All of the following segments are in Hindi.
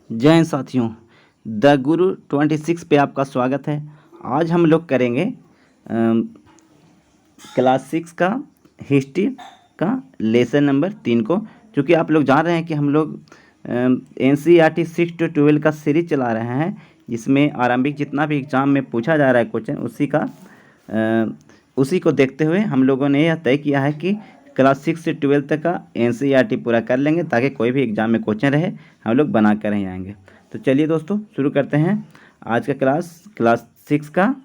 जय हिंद साथियों, द गुरु 26 पे आपका स्वागत है। आज हम लोग करेंगे क्लास 6 का हिस्ट्री का लेसन नंबर 3 को। क्योंकि आप लोग जान रहे हैं कि हम लोग NCERT 6 to 12 का सीरीज चला रहे हैं, जिसमें आरंभिक जितना भी एग्ज़ाम में पूछा जा रहा है क्वेश्चन उसी को देखते हुए हम लोगों ने यह तय किया है कि क्लास 6 से 12 तक का NCERT पूरा कर लेंगे, ताकि कोई भी एग्ज़ाम में क्वेश्चन रहे हम लोग बना कर ही आएंगे। तो चलिए दोस्तों, शुरू करते हैं आज का क्लास 6 का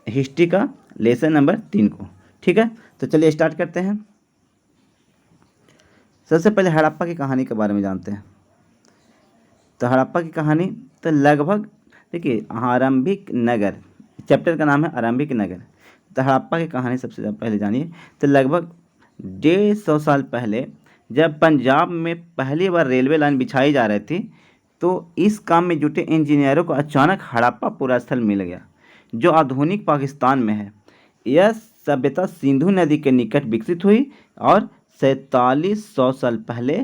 हिस्ट्री का लेसन नंबर 3 को। ठीक है, तो चलिए स्टार्ट करते हैं। सबसे पहले हड़प्पा की कहानी के बारे में जानते हैं। तो हड़प्पा की कहानी, तो लगभग देखिए, आरंभिक नगर चैप्टर का नाम है आरंभिक नगर। तो हड़प्पा की कहानी सबसे पहले जानिए। तो लगभग 150 साल पहले जब पंजाब में पहली बार रेलवे लाइन बिछाई जा रही थी, तो इस काम में जुटे इंजीनियरों को अचानक हड़प्पा पूरा स्थल मिल गया, जो आधुनिक पाकिस्तान में है। यह सभ्यता सिंधु नदी के निकट विकसित हुई और 4700 साल पहले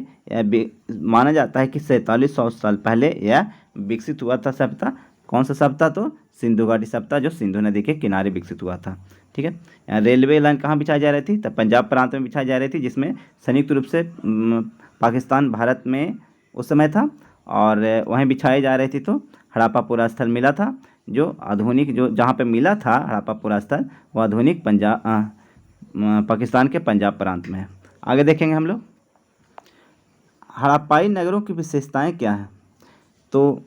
माना जाता है कि 4700 साल पहले यह विकसित हुआ था सभ्यता। कौन सा सभ्यता? तो सिंधु घाटी सभ्यता, जो सिंधु नदी के किनारे विकसित हुआ था। ठीक है, यहाँ रेलवे लाइन कहाँ बिछाई जा रही थी? तब पंजाब प्रांत में बिछाई जा रही थी, जिसमें संयुक्त रूप से पाकिस्तान भारत में उस समय था, और वहीं बिछाई जा रही थी। तो हड़प्पा पूरा स्थल मिला था, जो आधुनिक जो जहाँ पे मिला था हड़प्पा पूरा स्थल, वो आधुनिक पाकिस्तान के पंजाब प्रांत में है। आगे देखेंगे हम लोग हड़प्पाई नगरों की विशेषताएं क्या हैं। तो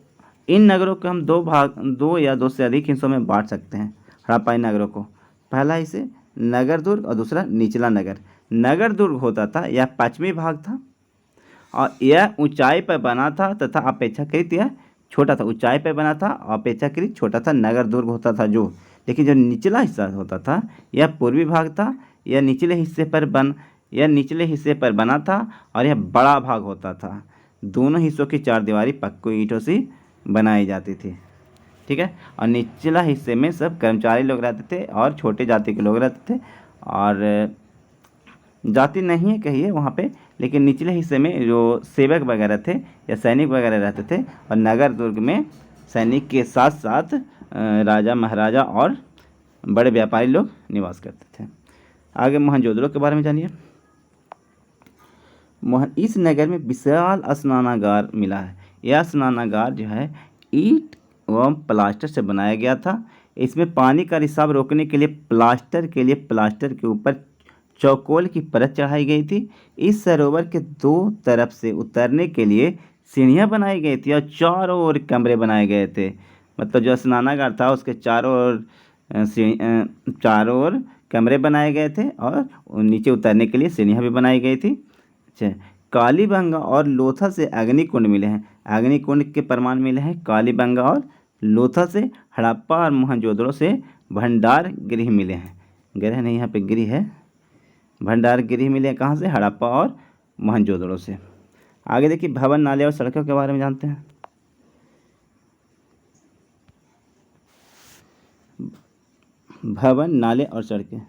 इन नगरों को हम दो या दो से अधिक हिस्सों में बांट सकते हैं। हड़प्पाई नगरों को पहला हिस्से नगर दुर्ग और दूसरा निचला नगर। नगर दुर्ग होता था, यह पश्चिमी भाग था और यह ऊंचाई पर बना था तथा अपेक्षाकृत यह छोटा था। ऊंचाई पर बना था, अपेक्षाकृत छोटा था, नगर दुर्ग होता था जो। लेकिन जो निचला हिस्सा होता था, यह पूर्वी भाग था। यह निचले हिस्से पर बना था और यह बड़ा भाग होता था। दोनों हिस्सों की चारदीवारी पक्की ईंटों से बनाई जाती थी। ठीक है, और निचला हिस्से में सब कर्मचारी लोग रहते थे और छोटे जाति के लोग रहते थे, और जाति नहीं है कहिए वहाँ पे, लेकिन निचले हिस्से में जो सेवक वगैरह थे या सैनिक वगैरह रहते थे, और नगर दुर्ग में सैनिक के साथ साथ राजा महाराजा और बड़े व्यापारी लोग निवास करते थे। आगे मोहनजोदड़ो के बारे में जानिए। इस नगर में विशाल स्नानागार मिला है। यह स्नानागार जो है ईंट एवं प्लास्टर से बनाया गया था। इसमें पानी का रिसाव रोकने के लिए प्लास्टर के ऊपर चौकोल की परत चढ़ाई गई थी। इस सरोवर के दो तरफ से उतरने के लिए सीढ़ियाँ बनाई गई थी और चारों ओर कमरे बनाए गए थे। मतलब जो स्नानागार था उसके चारों ओर कमरे बनाए गए थे और नीचे उतरने के लिए सीढ़ियाँ भी बनाई गई थी। अच्छा, कालीबंगा और लोथा से अग्निकुंड मिले हैं। अग्निकुंड के प्रमाण मिले हैं कालीबंगा और लोथा से। हड़प्पा और मोहनजोदड़ो से भंडार गृह मिले हैं। गृह नहीं, यहाँ पे गृह है। भंडार गृह मिले कहाँ से? हड़प्पा और मोहनजोदड़ो से। आगे देखिए भवन, नाले और सड़कों के बारे में जानते हैं। भवन, नाले और सड़कें।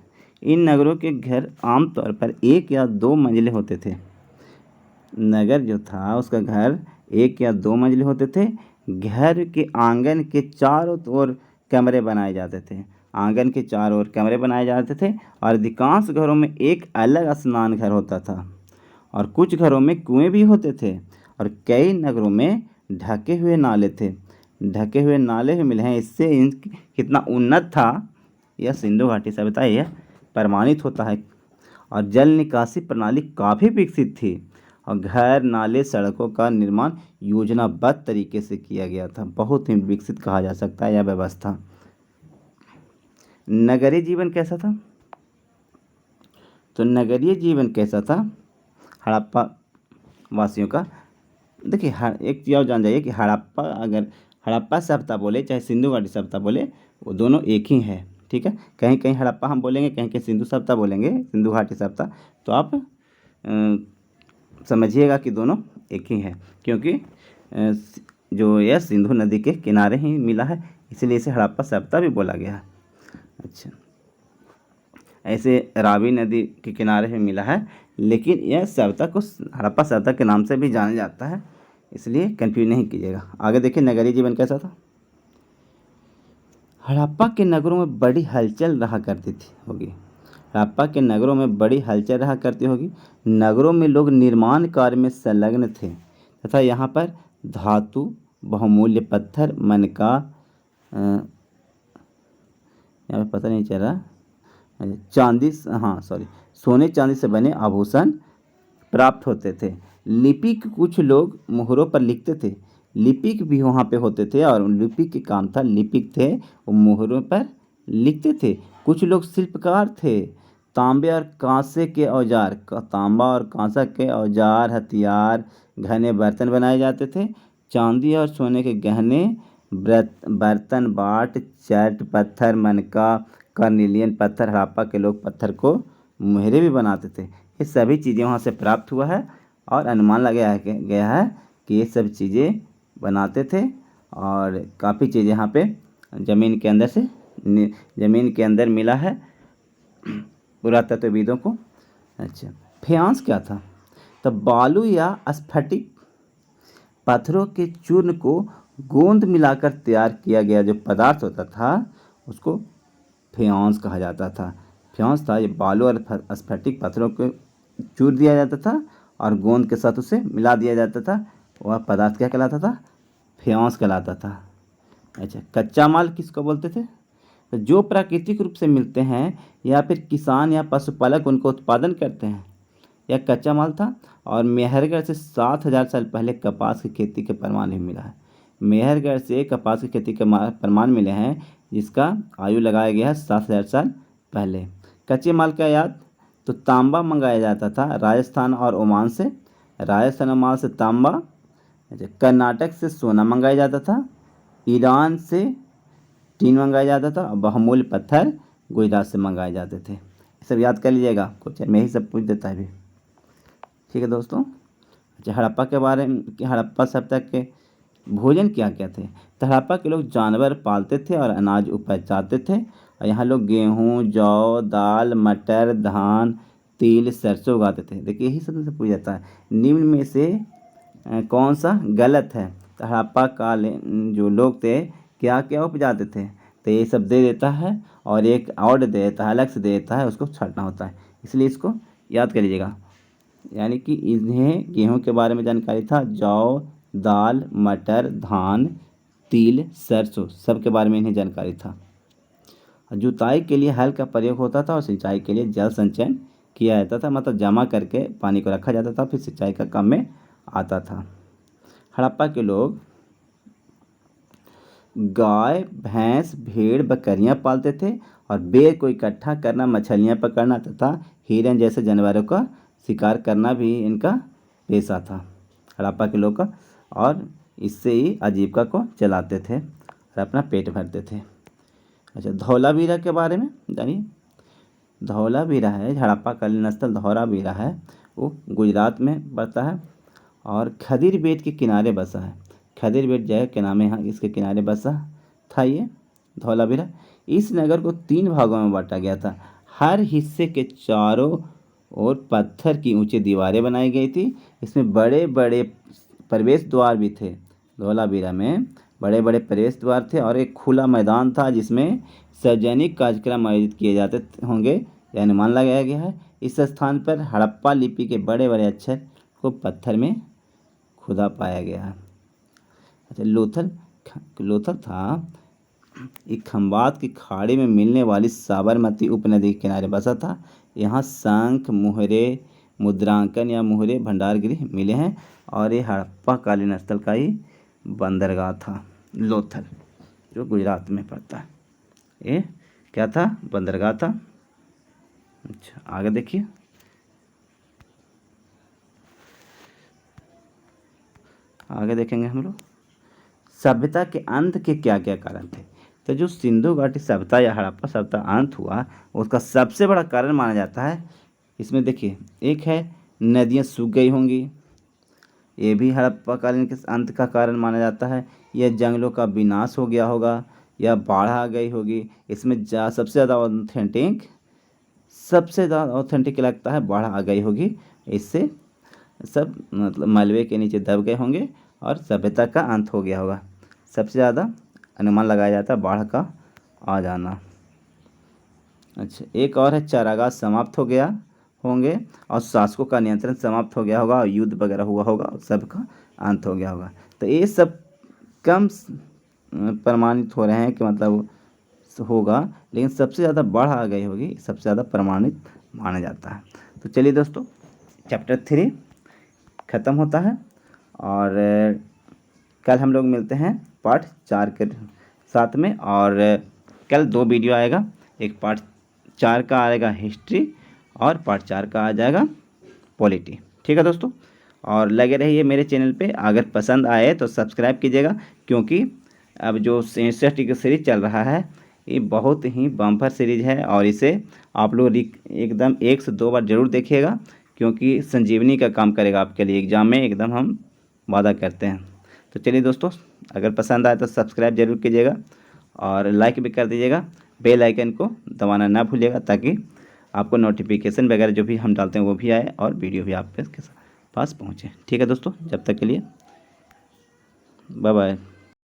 इन नगरों के घर आमतौर पर 1 या 2 मंजिले होते थे। नगर जो था उसका घर 1 या 2 मंजिले होते थे। घर के आंगन के चारों ओर कमरे बनाए जाते थे। आंगन के चारों ओर कमरे बनाए जाते थे और अधिकांश घरों में एक अलग स्नान घर होता था, और कुछ घरों में कुएं भी होते थे, और कई नगरों में ढके हुए नाले थे। ढके हुए नाले भी मिले हैं। इससे कितना उन्नत था यह सिंधु घाटी सभ्यता, यह प्रमाणित होता है। और जल निकासी प्रणाली काफ़ी विकसित थी, और घर, नाले, सड़कों का निर्माण योजनाबद्ध तरीके से किया गया था। बहुत ही विकसित कहा जा सकता है यह व्यवस्था। नगरीय जीवन कैसा था? तो नगरीय जीवन कैसा था हड़प्पा वासियों का? देखिए, एक चीज़ और जान जाइए कि हड़प्पा सभ्यता बोले चाहे सिंधु घाटी सभ्यता बोले, वो दोनों एक ही है। ठीक है, कहीं कहीं हड़प्पा हम बोलेंगे, कहीं कहीं सिंधु सभ्यता बोलेंगे, सिंधु घाटी सभ्यता। तो आप समझिएगा कि दोनों एक ही है, क्योंकि जो यह सिंधु नदी के किनारे ही मिला है, इसलिए इसे हड़प्पा सभ्यता भी बोला गया है। अच्छा, ऐसे रावी नदी के किनारे ही मिला है, लेकिन यह सभ्यता को हड़प्पा सभ्यता के नाम से भी जाना जाता है। इसलिए कंफ्यूज नहीं कीजिएगा। आगे देखिए नगरीय जीवन कैसा था। हड़प्पा के नगरों में बड़ी हलचल रहा करती थी होगी। हड़प्पा के नगरों में बड़ी हलचल रहा करती होगी। नगरों में लोग निर्माण कार्य में संलग्न थे तथा यहाँ पर धातु, बहुमूल्य पत्थर, मनका, यहाँ पे पता नहीं चल रहा, चांदी, हाँ सॉरी, सोने चांदी से बने आभूषण प्राप्त होते थे। लिपिक कुछ लोग मोहरों पर लिखते थे। लिपिक भी वहाँ पे होते थे और लिपिक के काम था, लिपिक थे वो मोहरों पर लिखते थे। कुछ लोग शिल्पकार थे। तांबे और कांसे के औजार, तांबा और कांसा के औजार, हथियार, घने बर्तन बनाए जाते थे। चांदी और सोने के गहने, बर्तन, बाट, चट, पत्थर, मनका, कार्निलियन पत्थर, हड़प्पा के लोग पत्थर को मोहरे भी बनाते थे। ये सभी चीज़ें वहाँ से प्राप्त हुआ है और अनुमान लगाया गया है कि ये सब चीज़ें बनाते थे और काफ़ी चीज़ें यहाँ पे ज़मीन के अंदर से ज़मीन के अंदर मिला है पुरातत्वविदों को। अच्छा, फेयांस क्या था? तो बालू या स्फटिक पत्थरों के चूर्ण को गोंद मिलाकर तैयार किया गया जो पदार्थ होता था उसको फेयांस कहा जाता था। फेयांस था ये बालू और स्फटिक पत्थरों को चूर दिया जाता था और गोंद के साथ उसे मिला दिया जाता था। वह पदार्थ क्या कहलाता था? फेयांस कहलाता था। अच्छा, कच्चा माल किसको बोलते थे? तो जो प्राकृतिक रूप से मिलते हैं या फिर किसान या पशुपालक उनको उत्पादन करते हैं, यह कच्चा माल था। और मेहरगढ़ से 7,000 साल पहले कपास की खेती के प्रमाण भी मिला है। मेहरगढ़ से कपास की खेती के प्रमाण मिले हैं जिसका आयु लगाया गया है 7,000 साल पहले। कच्चे माल का याद, तो तांबा मंगाया जाता था राजस्थान और ओमान से। राजस्थान ओमान से तांबा। अच्छा, कर्नाटक से सोना मंगाया जाता था। ईरान से टीन मंगाया जाता था और बहुमूल्य पत्थर गुजरात से मंगाए जाते थे। ये सब याद कर लीजिएगा, कुछ मैं ही सब पूछ देता है भी। ठीक है दोस्तों। अच्छा, हड़प्पा के बारे में, हड़प्पा सभ्यता के भोजन क्या क्या थे? तो हड़प्पा के लोग जानवर पालते थे और अनाज उपजाते थे और यहाँ लोग गेहूँ, जौ, दाल, मटर, धान, तिल, सरसों उगाते थे। देखिए यही सब से पूछ जाता है निम्न में से कौन सा गलत है? तो हड़प्पा काले जो लोग थे क्या क्या उपजाते थे? तो ये सब दे देता है और एक और दे देता है, अलग से दे देता है, उसको छांटना होता है। इसलिए इसको याद कर लीजिएगा। यानी कि इन्हें गेहूं के बारे में जानकारी था, जौ, दाल, मटर, धान, तिल, सरसों सब के बारे में इन्हें जानकारी था। जुताई के लिए हल का प्रयोग होता था और सिंचाई के लिए जल संचयन किया जाता था, मतलब जमा करके पानी को रखा जाता था फिर सिंचाई का काम में आता था। हड़प्पा के लोग गाय, भैंस, भेड़, बकरियां पालते थे और बेर को इकट्ठा करना, मछलियां पकड़ना तथा हिरन जैसे जानवरों का शिकार करना भी इनका पेशा था हड़प्पा के लोग का। और इससे ही आजीविका को चलाते थे और अपना पेट भरते थे। अच्छा, धौलावीरा के बारे में जानिए। धौलावीरा है हड़प्पा स्थल धौलावीरा है, वो गुजरात में पड़ता है और खदीर बेट के किनारे बसा है। खदीर बेट जगह के नाम है, यहाँ इसके किनारे बसा था ये धौलावीरा। इस नगर को 3 भागों में बांटा गया था। हर हिस्से के चारों ओर पत्थर की ऊंची दीवारें बनाई गई थी। इसमें बड़े बड़े प्रवेश द्वार भी थे। धौलावीरा में बड़े बड़े प्रवेश द्वार थे और एक खुला मैदान था जिसमें सार्वजनिक कार्यक्रम आयोजित किए जाते होंगे, यह अनुमान लगाया गया है। इस स्थान पर हड़प्पा लिपि के बड़े बड़े अक्षर को पत्थर में खुदा पाया गया है। अच्छा, लोथल था एक खंबात की खाड़ी में मिलने वाली साबरमती उपनदी के किनारे बसा था। यहाँ शंख, मुहरे, मुद्रांकन या मुहरे भंडारगृह मिले हैं और ये हड़प्पा कालीन स्थल का ही बंदरगाह था लोथल, जो गुजरात में पड़ता है। ये क्या था? बंदरगाह था। अच्छा, आगे देखिए। आगे देखेंगे हम लोग सभ्यता के अंत के क्या क्या कारण थे। तो जो सिंधु घाटी सभ्यता या हड़प्पा सभ्यता अंत हुआ उसका सबसे बड़ा कारण माना जाता है, इसमें देखिए एक है नदियाँ सूख गई होंगी, ये भी हड़प्पा कालीन के अंत का कारण माना जाता है। यह जंगलों का विनाश हो गया होगा या बाढ़ आ गई होगी। इसमें सबसे ज़्यादा ऑथेंटिक लगता है बाढ़ आ गई होगी। इससे सब मतलब मलबे के नीचे दब गए होंगे और सभ्यता का अंत हो गया होगा। सबसे ज़्यादा अनुमान लगाया जाता है बाढ़ का आ जाना। अच्छा, एक और है चारागाह समाप्त हो गया होंगे और शासकों का नियंत्रण समाप्त हो गया होगा और युद्ध वगैरह हुआ होगा और सबका अंत हो गया होगा। तो ये सब कम प्रमाणित हो रहे हैं कि मतलब होगा, लेकिन सबसे ज़्यादा बाढ़ आ गई होगी, सबसे ज़्यादा प्रमाणित माना जाता है। तो चलिए दोस्तों, चैप्टर 3 ख़त्म होता है और कल हम लोग मिलते हैं पार्ट 4 के साथ में। और कल 2 वीडियो आएगा, एक पार्ट 4 का आएगा हिस्ट्री और पार्ट 4 का आ जाएगा पॉलिटी। ठीक है दोस्तों, और लगे रहिए मेरे चैनल पे। अगर पसंद आए तो सब्सक्राइब कीजिएगा, क्योंकि अब जो सेंसस की सीरीज चल रहा है ये बहुत ही बम्पर सीरीज है और इसे आप लोग एकदम 1 से 2 बार ज़रूर देखिएगा, क्योंकि संजीवनी का काम करेगा आपके लिए एग्ज़ाम में, एकदम हम वादा करते हैं। तो चलिए दोस्तों, अगर पसंद आए तो सब्सक्राइब जरूर कीजिएगा और लाइक भी कर दीजिएगा। बेल आइकन को दबाना ना भूलिएगा, ताकि आपको नोटिफिकेशन वगैरह जो भी हम डालते हैं वो भी आए और वीडियो भी आपके पास पहुँचे। ठीक है दोस्तों, जब तक के लिए बाय बाय।